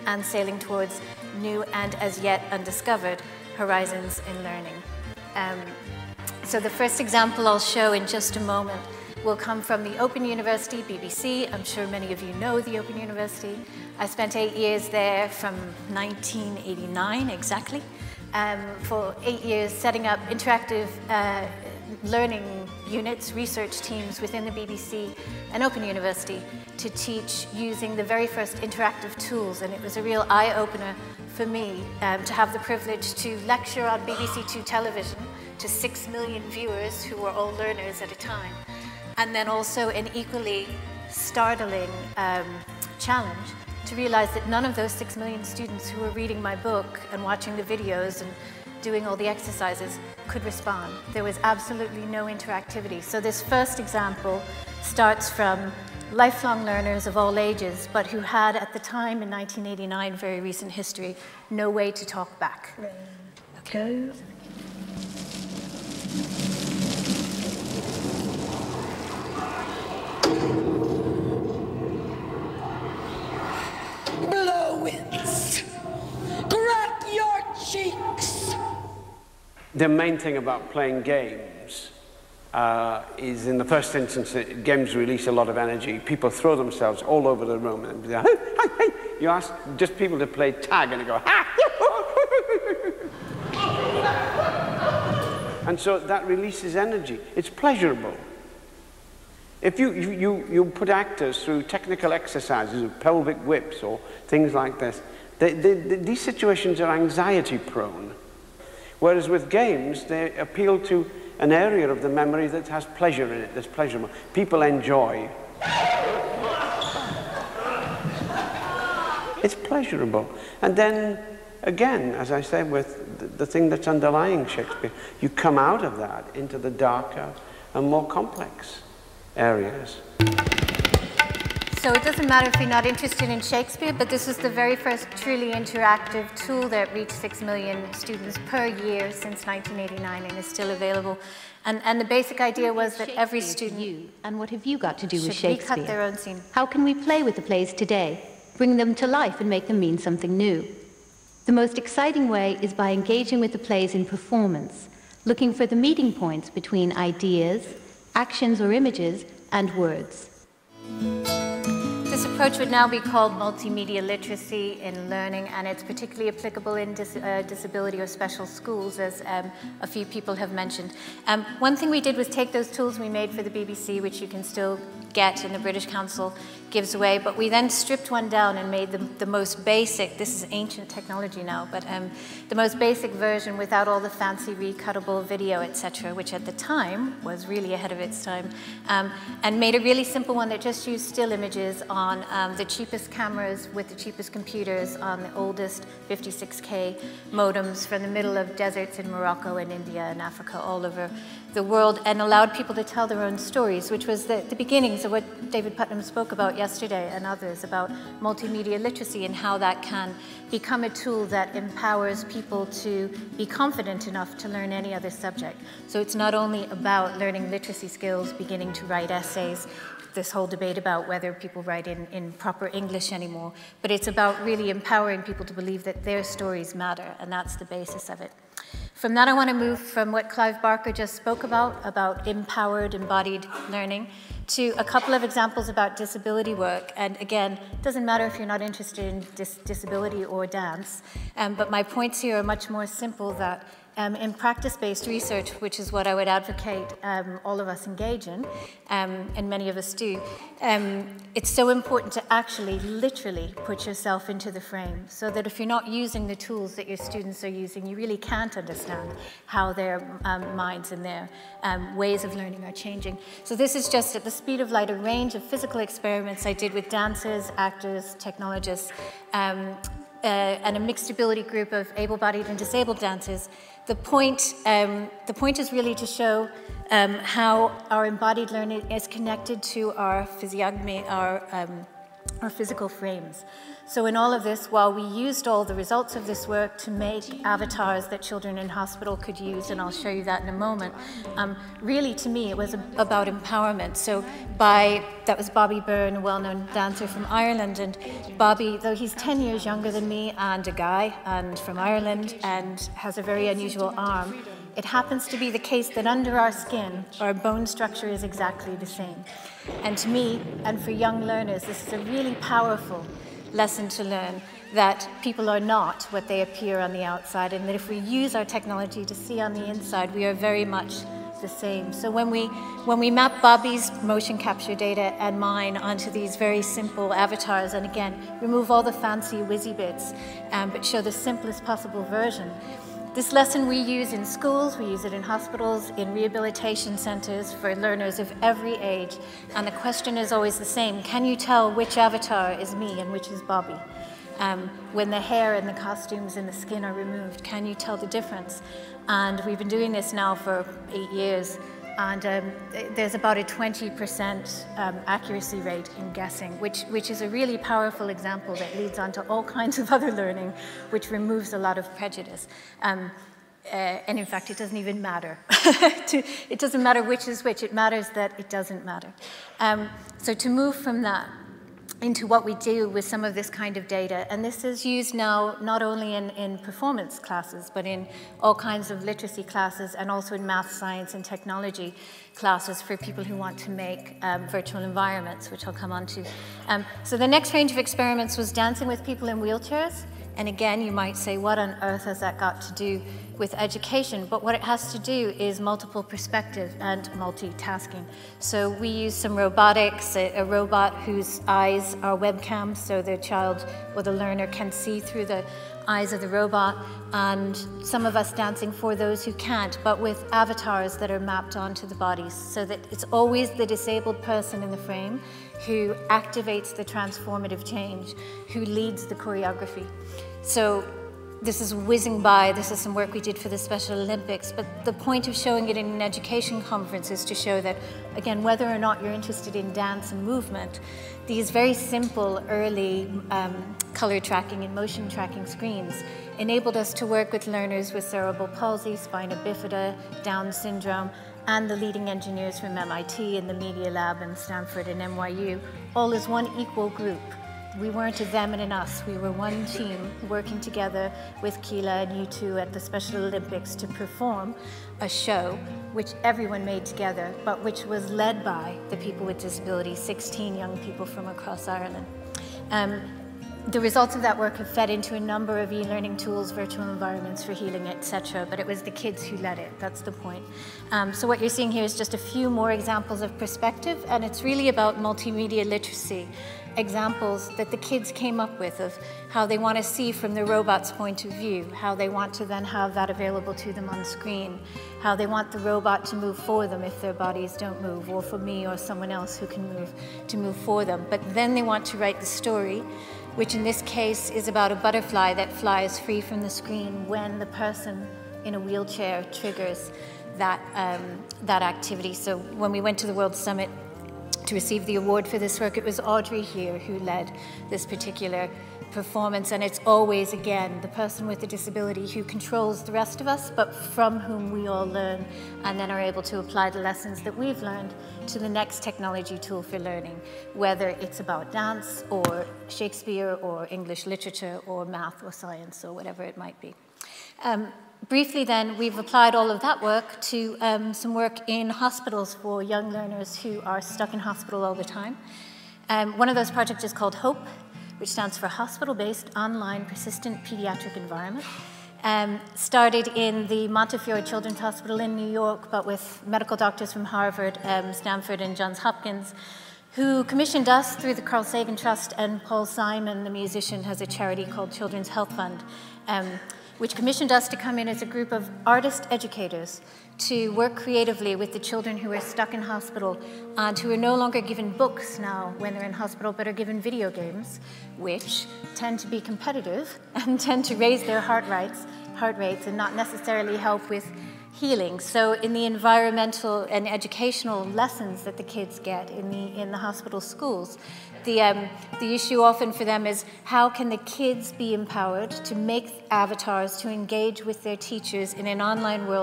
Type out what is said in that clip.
and sailing towards new and as yet undiscovered horizons in learning. So the first example I'll show in just a moment will come from the Open University, BBC. I'm sure many of you know the Open University. I spent 8 years there from 1989 exactly, for 8 years setting up interactive learning units, research teams within the BBC and Open University to teach using the very first interactive tools. And it was a real eye-opener for me to have the privilege to lecture on BBC Two television to 6 million viewers who were all learners at a time. And then also an equally startling challenge to realize that none of those 6 million students who were reading my book and watching the videos and doing all the exercises could respond. There was absolutely no interactivity. So this first example starts from lifelong learners of all ages, but who had at the time in 1989, very recent history, no way to talk back. Okay. Blow it! Crack your cheeks! The main thing about playing games is, in the first instance, games release a lot of energy. People throw themselves all over the room and hey, hey, hey. You ask just people to play tag and they go, ha! And so that releases energy. It's pleasurable. If you put actors through technical exercises of pelvic whips or things like this, these situations are anxiety prone. Whereas with games, they appeal to an area of the memory that has pleasure in it, that's pleasurable. People enjoy. It's pleasurable. And then, again, as I said, with the thing that's underlying Shakespeare, you come out of that into the darker and more complex areas. So it doesn't matter if you're not interested in Shakespeare, but this was the very first truly interactive tool that reached 6 million students per year since 1989 and is still available. And the basic idea was that every student... And what have you got to do with Shakespeare? Should recut their own scene. How can we play with the plays today, bring them to life and make them mean something new? The most exciting way is by engaging with the plays in performance, looking for the meeting points between ideas, actions or images, and words. This approach would now be called multimedia literacy in learning, and it's particularly applicable in disability or special schools, as a few people have mentioned. One thing we did was take those tools we made for the BBC, which you can still get and the British Council gives away, but we then stripped one down and made the most basic, this is ancient technology now, but the most basic version without all the fancy recuttable video, etc., which at the time was really ahead of its time, and made a really simple one that just used still images on the cheapest cameras with the cheapest computers on the oldest 56K modems from the middle of deserts in Morocco and India and Africa all over the world, and allowed people to tell their own stories, which was the beginnings of what David Putnam spoke about yesterday and others about multimedia literacy and how that can become a tool that empowers people to be confident enough to learn any other subject. So it's not only about learning literacy skills, beginning to write essays, this whole debate about whether people write in proper English anymore, but it's about really empowering people to believe that their stories matter, and that's the basis of it. From that, I want to move from what Clive Barker just spoke about empowered, embodied learning, to a couple of examples about disability work. And again, it doesn't matter if you're not interested in disability or dance, but my points here are much more simple, that in practice-based research, which is what I would advocate all of us engage in, and many of us do, it's so important to actually literally put yourself into the frame, so that if you're not using the tools that your students are using, you really can't understand how their minds and their ways of learning are changing. So this is just at the speed of light a range of physical experiments I did with dancers, actors, technologists, and a mixed ability group of able-bodied and disabled dancers. The point is really to show how our embodied learning is connected to our physiognomy, our or physical frames. So in all of this, while we used all the results of this work to make avatars that children in hospital could use, and I'll show you that in a moment, really to me it was about empowerment. So that was Bobby Byrne, a well-known dancer from Ireland, and Bobby, though he's 10 years younger than me and a guy and from Ireland and has a very unusual arm, it happens to be the case that under our skin, our bone structure is exactly the same. And to me, and for young learners, this is a really powerful lesson to learn, that people are not what they appear on the outside, and that if we use our technology to see on the inside, we are very much the same. So when we map Bobby's motion capture data and mine onto these very simple avatars, and again, remove all the fancy whizzy bits, but show the simplest possible version, this lesson we use in schools, we use it in hospitals, in rehabilitation centers for learners of every age. And the question is always the same: can you tell which avatar is me and which is Bobby? When the hair and the costumes and the skin are removed, can you tell the difference? And we've been doing this now for 8 years. And there's about a 20% accuracy rate in guessing, which is a really powerful example that leads on to all kinds of other learning, which removes a lot of prejudice. And in fact, it doesn't even matter. It doesn't matter which is which. It matters that it doesn't matter. So to move from that into what we do with some of this kind of data. And this is used now not only in performance classes, but in all kinds of literacy classes, and also in math, science, and technology classes for people who want to make virtual environments, which I'll come on to. So the next range of experiments was dancing with people in wheelchairs. And again, you might say, what on earth has that got to do with education? But what it has to do is multiple perspective and multitasking. So we use some robotics, a robot whose eyes are webcams, so the child or the learner can see through the eyes of the robot, and some of us dancing for those who can't, but with avatars that are mapped onto the bodies, so that it's always the disabled person in the frame who activates the transformative change, who leads the choreography. So this is whizzing by. This is some work we did for the Special Olympics, but the point of showing it in an education conference is to show that, again, whether or not you're interested in dance and movement, these very simple early color tracking and motion tracking screens enabled us to work with learners with cerebral palsy, spina bifida, Down syndrome, and the leading engineers from MIT and the Media Lab and Stanford and NYU, all as one equal group. We weren't a them and an us. We were one team working together with Keela and you two at the Special Olympics to perform a show which everyone made together, but which was led by the people with disabilities, 16 young people from across Ireland. The results of that work have fed into a number of e-learning tools, virtual environments for healing, etc., but it was the kids who led it. That's the point. So what you're seeing here is just a few more examples of perspective, and it's really about multimedia literacy, examples that the kids came up with of how they want to see from the robot's point of view, how they want to then have that available to them on screen, how they want the robot to move for them if their bodies don't move, or for me or someone else who can move, to move for them. But then they want to write the story, which in this case is about a butterfly that flies free from the screen when the person in a wheelchair triggers that, that activity. So when we went to the World Summit to receive the award for this work, it was Audrey here who led this particular performance, and it's always, again, the person with the disability who controls the rest of us, but from whom we all learn and then are able to apply the lessons that we've learned to the next technology tool for learning, whether it's about dance or Shakespeare or English literature or math or science or whatever it might be. Briefly then, we've applied all of that work to some work in hospitals for young learners who are stuck in hospital all the time. One of those projects is called HOPE, which stands for Hospital-Based Online Persistent Pediatric Environment. Started in the Montefiore Children's Hospital in New York, but with medical doctors from Harvard, Stanford, and Johns Hopkins, who commissioned us through the Carl Sagan Trust, and Paul Simon, the musician, has a charity called Children's Health Fund, which commissioned us to come in as a group of artist educators to work creatively with the children who are stuck in hospital and who are no longer given books now when they're in hospital, but are given video games, which tend to be competitive and tend to raise their heart rates and not necessarily help with healing. So in the environmental and educational lessons that the kids get in the hospital schools, the issue often for them is how can the kids be empowered to make avatars to engage with their teachers in an online world